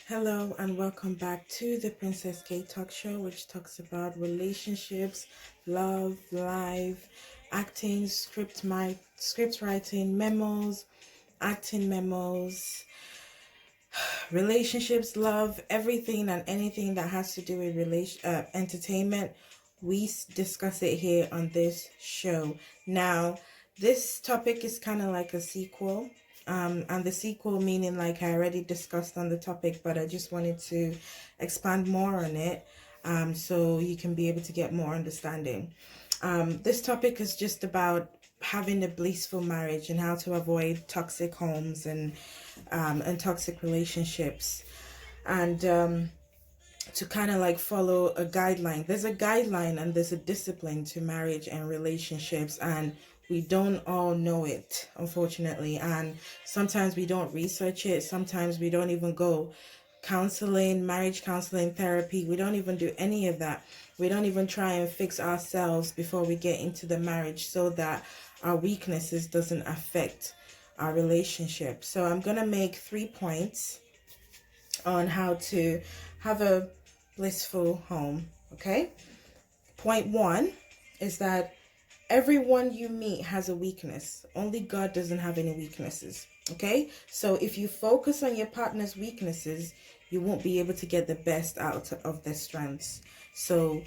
Hello and welcome back to the Princess K Talk Show, which talks about relationships, love, life, acting, script writing, memos, acting memos, relationships, love, everything and anything that has to do with entertainment. We discuss it here on this show. Now, this topic is kind of like a sequel. And the sequel meaning like I already discussed on the topic, but I just wanted to expand more on it so you can be able to get more understanding. This topic is just about having a blissful marriage and how to avoid toxic homes and toxic relationships, and to kind of like follow a guideline. There's a guideline and there's a discipline to marriage and relationships, and we don't all know it, unfortunately. And sometimes we don't research it. Sometimes we don't even go counseling, marriage counseling, therapy. We don't even do any of that. We don't even try and fix ourselves before we get into the marriage so that our weaknesses doesn't affect our relationship. So I'm going to make 3 points on how to have a blissful home. Okay. Point 1 is that everyone you meet has a weakness. Only God doesn't have any weaknesses. Okay. So if you focus on your partner's weaknesses, you won't be able to get the best out of their strengths. So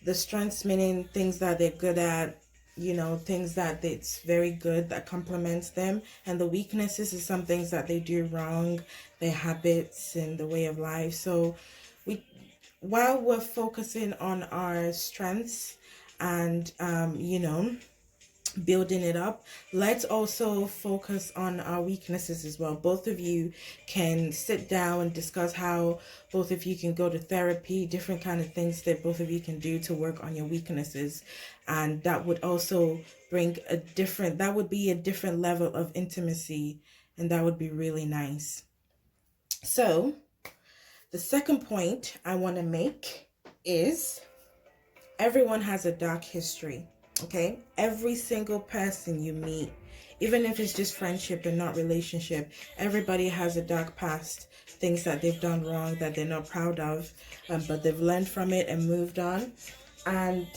the strengths meaning things that they're good at, things that it's very good that complements them, and the weaknesses is some things that they do wrong, their habits and the way of life. So while we're focusing on our strengths and building it up, let's also focus on our weaknesses as well. Both of you can sit down and discuss how both of you can go to therapy, different kind of things that both of you can do to work on your weaknesses, and that would also bring that would be a different level of intimacy, and that would be really nice. So the second point I want to make is everyone has a dark history. Okay, every single person you meet, even if it's just friendship and not relationship, everybody has a dark past, things that they've done wrong that they're not proud of, but they've learned from it and moved on. And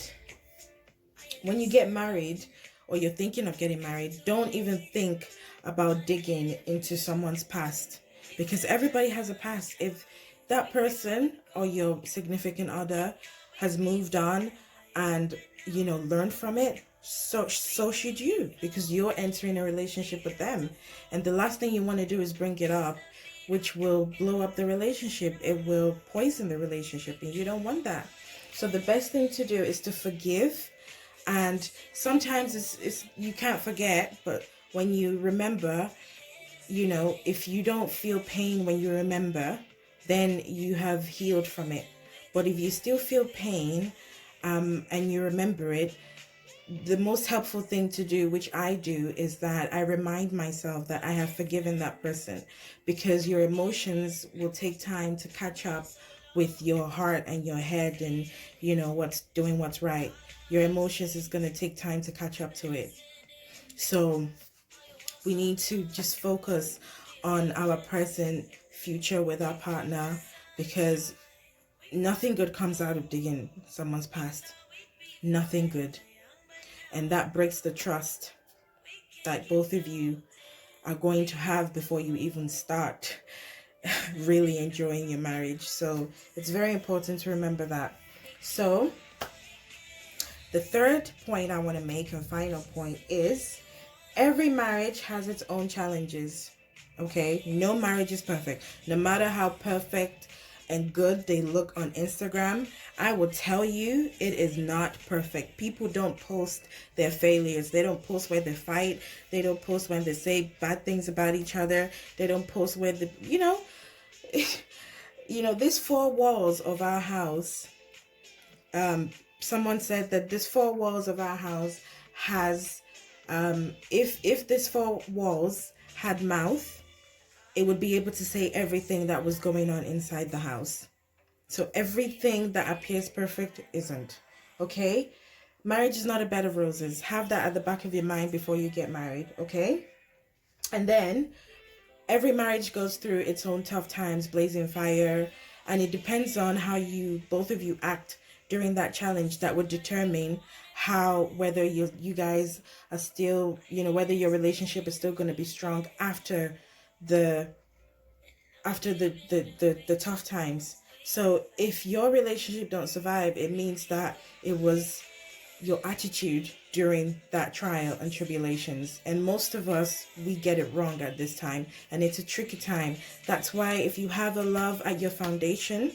when you get married or you're thinking of getting married, don't even think about digging into someone's past, because everybody has a past. If that person or your significant other has moved on and learn from it, so should you, because you're entering a relationship with them, and the last thing you want to do is bring it up, which will blow up the relationship. It will poison the relationship, and you don't want that. So the best thing to do is to forgive. And sometimes it's you can't forget, but when you remember, if you don't feel pain when you remember, then you have healed from it. But if you still feel pain and you remember it, the most helpful thing to do, which I do, is that I remind myself that I have forgiven that person, because your emotions will take time to catch up with your heart and your head and what's right. Your emotions is going to take time to catch up to it. So we need to just focus on our present, future with our partner, because nothing good comes out of digging someone's past. Nothing good. And that breaks the trust that both of you are going to have before you even start really enjoying your marriage. So it's very important to remember that. So the third point I want to make, and final point, is every marriage has its own challenges. Okay? No marriage is perfect. No matter how perfect and good they look on Instagram, I will tell you it is not perfect. People don't post their failures. They don't post where they fight. They don't post when they say bad things about each other. They don't post where these 4 walls of our house. Someone said that this 4 walls of our house has, if this 4 walls had mouth, it would be able to say everything that was going on inside the house. So everything that appears perfect isn't. Okay? Marriage is not a bed of roses. Have that at the back of your mind before you get married. Okay? And then every marriage goes through its own tough times, blazing fire, and it depends on how you both of you act during that challenge that would determine how, whether you guys are still, whether your relationship is still going to be strong the the tough times. So if your relationship don't survive, it means that it was your attitude during that trial and tribulations. And most of us, we get it wrong at this time, and it's a tricky time. That's why if you have a love at your foundation,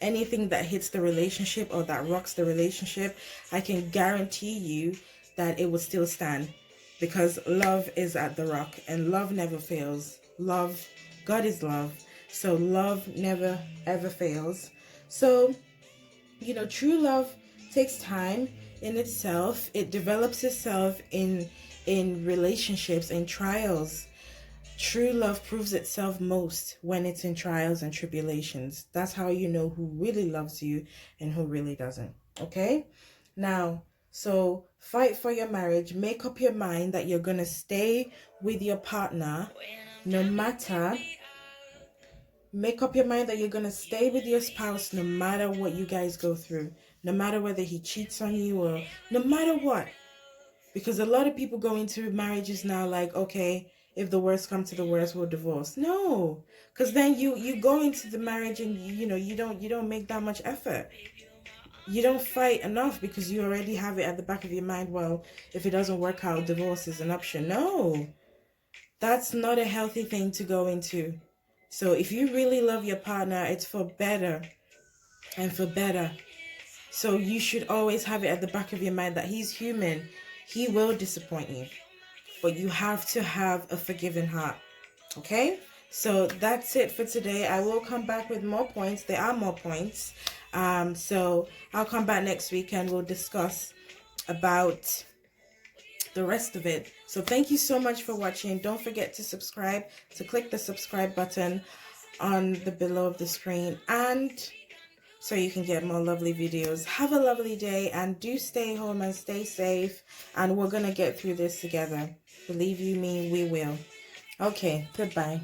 anything that hits the relationship or that rocks the relationship, I can guarantee you that it will still stand, because love is at the rock, and love never fails. God is love, so love never ever fails. So true love takes time in itself. It develops itself in relationships, in trials. True love proves itself most when it's in trials and tribulations. That's how you know who really loves you and who really doesn't. Okay? Now, so fight for your marriage. Make up your mind that you're going to stay with your partner no matter. Make up your mind that you're going to stay with your spouse no matter what you guys go through. No matter whether he cheats on you or no matter what. Because a lot of people go into marriages now like, okay, if the worst comes to the worst, we'll divorce. No, because then you go into the marriage and you don't make that much effort. You don't fight enough because you already have it at the back of your mind. Well, if it doesn't work out, divorce is an option. No, that's not a healthy thing to go into. So if you really love your partner, it's for better and for better. So you should always have it at the back of your mind that he's human. He will disappoint you. But you have to have a forgiving heart. Okay? So that's it for today. I will come back with more points. There are more points. So I'll come back next week and we'll discuss about the rest of it. So thank you so much for watching. Don't forget to subscribe, to click the subscribe button on the below of the screen, and so you can get more lovely videos. Have a lovely day, and do stay home and stay safe, and we're gonna get through this together. Believe you me, we will. Okay, goodbye.